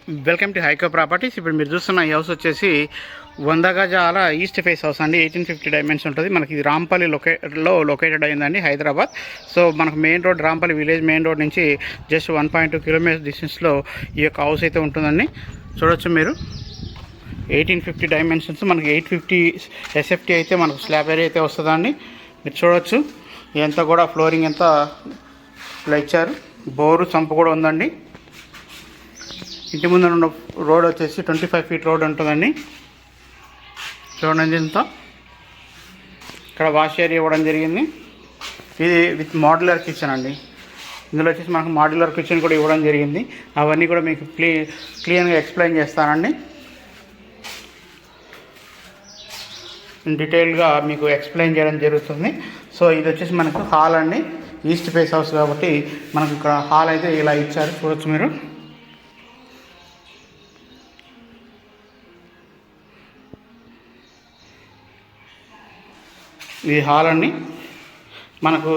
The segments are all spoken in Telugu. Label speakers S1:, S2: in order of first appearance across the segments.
S1: Welcome to హైకో properties. ఇప్పుడు మీరు చూస్తున్న ఈ హౌస్ వచ్చేసి 100 గజాల ఈస్ట్ ఫేస్ హౌస్ అండి. 1850 డైమెన్షన్ ఉంటుంది. మనకి ఇది రాంపల్లి లొకేటెడ్ అయిందండి, హైదరాబాద్. సో మనకు main road, Rampalli village main road నుంచి జస్ట్ 1.2 కిలోమీటర్స్ డిస్టెన్స్లో ఈ యొక్క హౌస్ అయితే ఉంటుందండి. చూడొచ్చు మీరు, 1850 డైమెన్షన్స్, మనకి 850 ఎస్ఎఫ్టీ అయితే మనకు స్లాబ్ ఏరియా అయితే వస్తుందండి. మీరు చూడొచ్చు ఎంత కూడా ఫ్లోరింగ్ ఎంత ఇలా ఇచ్చారు. బోరు సంపు కూడా ఉందండి. ఇంటి ముందు ఉన్న రోడ్ వచ్చేసి 25 ఫీట్ రోడ్ ఉంటుందండి. చూడండి ఇంత. ఇక్కడ వాష్ ఏరియా ఇవ్వడం జరిగింది. ఇది విత్ మాడ్యులర్ కిచెన్ అండి. ఇందులో వచ్చేసి మనకు మాడ్యులర్ కిచెన్ కూడా ఇవ్వడం జరిగింది. అవన్నీ కూడా మీకు క్లియర్గా ఎక్స్ప్లెయిన్ చేస్తానండి. డీటెయిల్గా మీకు ఎక్స్ప్లెయిన్ చేయడం జరుగుతుంది. సో ఇది వచ్చేసి మనకు హాల్ అండి. ఈస్ట్ ఫేస్ హౌస్ కాబట్టి మనకు ఇక్కడ హాల్ అయితే ఇలా ఇచ్చారు. చూడొచ్చు మీరు. ఇది హాల్ అండి. మనకు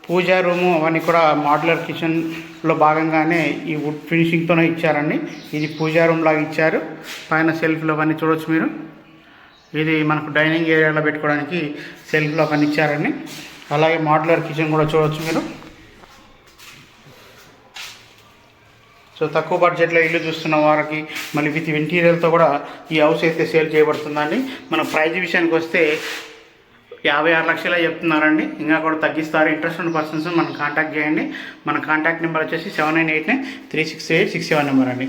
S1: పూజా రూము అవన్నీ కూడా మాడ్యులర్ కిచెన్లో భాగంగానే ఈ వుడ్ ఫినిషింగ్తోనే ఇచ్చారండి. ఇది పూజా రూమ్ లాగా ఇచ్చారు. పైన సెల్ఫ్లో అవన్నీ చూడవచ్చు మీరు. ఇది మనకు డైనింగ్ ఏరియాలో పెట్టుకోవడానికి సెల్ఫ్లో అవన్నీ ఇచ్చారండి. అలాగే మాడ్యులర్ కిచెన్ కూడా చూడవచ్చు మీరు. సో తక్కువ బడ్జెట్లో ఇల్లు చూస్తున్న వారికి మళ్ళీ విత్ ఇంటీరియర్తో కూడా ఈ హౌస్ అయితే సేల్ చేయబడుతుందండి. మన ప్రైజ్ విషయానికి వస్తే 56 లక్షలే చెప్తున్నారండి. ఇంకా కూడా తగ్గిస్తారు. ఇంట్రెస్ట్ ఉన్న పర్సన్స్ మనం కాంటాక్ట్ చేయండి. మన కాంటాక్ట్ నెంబర్ వచ్చేసి 7989368667 నెంబర్ అండి.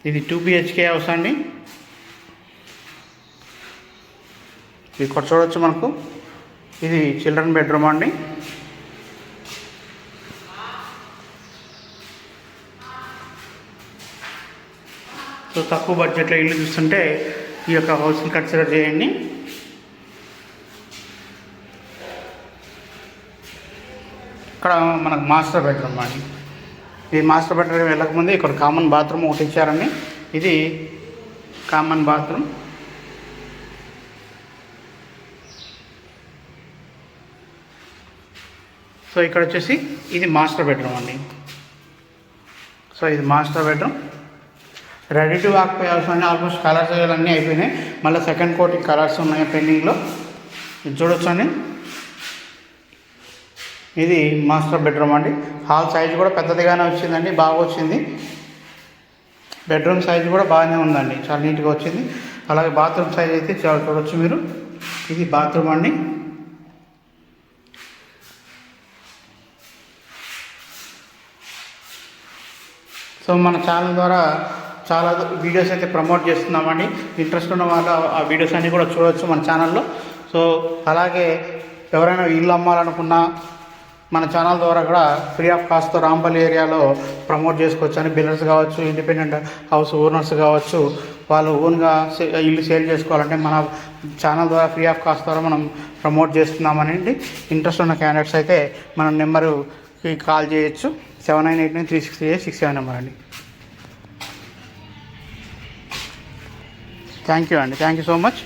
S1: ఇది 2 BHK హౌస్ అండి. ఇక్కడ చూడవచ్చు మనకు. ఇది చిల్డ్రన్ బెడ్రూమ్ అండి. సో తక్కువ బడ్జెట్లో ఇల్లు చూస్తుంటే ఈ యొక్క హౌస్ని కన్సిడర్ చేయండి. ఇక్కడ మనకు మాస్టర్ బెడ్రూమ్ అండి. ఈ మాస్టర్ బెడ్రూమ్ వెళ్ళకముందే ఇక్కడ కామన్ బాత్రూమ్ ఒకటి ఇచ్చారండి. ఇది కామన్ బాత్రూమ్. సో ఇక్కడ వచ్చేసి ఇది మాస్టర్ బెడ్రూమ్ అండి. సో ఇది master bedroom. Ready to occupy house అండి. ఆల్మోస్ట్ కలర్స్ అన్నీ అయిపోయినాయి. మళ్ళీ సెకండ్ కోటింగ్ కలర్స్ ఉన్నాయి పెండింగ్లో. ఇది చూడొచ్చు అండి. ఇది మాస్టర్ బెడ్రూమ్ అండి. హాల్ సైజ్ కూడా పెద్దదిగానే వచ్చిందండి, బాగా వచ్చింది. బెడ్రూమ్ సైజ్ కూడా బాగానే ఉందండి, చాలా నీట్గా వచ్చింది. అలాగే బాత్రూమ్ సైజ్ అయితే చాలా చూడొచ్చు మీరు. ఇది బాత్రూమ్ అండి. సో మన ఛానల్ ద్వారా చాలా వీడియోస్ అయితే ప్రమోట్ చేస్తున్నామండి. ఇంట్రెస్ట్ ఉన్న వాళ్ళు ఆ వీడియోస్ అన్నీ కూడా చూడవచ్చు మన ఛానల్లో. సో అలాగే ఎవరైనా ఇల్లు అమ్మాలనుకున్నా మన ఛానల్ ద్వారా కూడా ఫ్రీ ఆఫ్ కాస్ట్తో రాంపల్లి ఏరియాలో ప్రమోట్ చేసుకోవచ్చు అని. బిల్డర్స్ కావచ్చు, ఇండిపెండెంట్ హౌస్ ఓనర్స్ కావచ్చు, వాళ్ళు ఓన్గా ఇల్లు సేల్ చేసుకోవాలంటే మన ఛానల్ ద్వారా ఫ్రీ ఆఫ్ కాస్ట్ ద్వారా మనం ప్రమోట్ చేస్తున్నామనండి. ఇంట్రెస్ట్ ఉన్న క్యాండిడేట్స్ అయితే మన నెంబరుకి కాల్ చేయొచ్చు. 7989368667 నెంబర్ అండి. థ్యాంక్ యూ అండి. Thank you so much.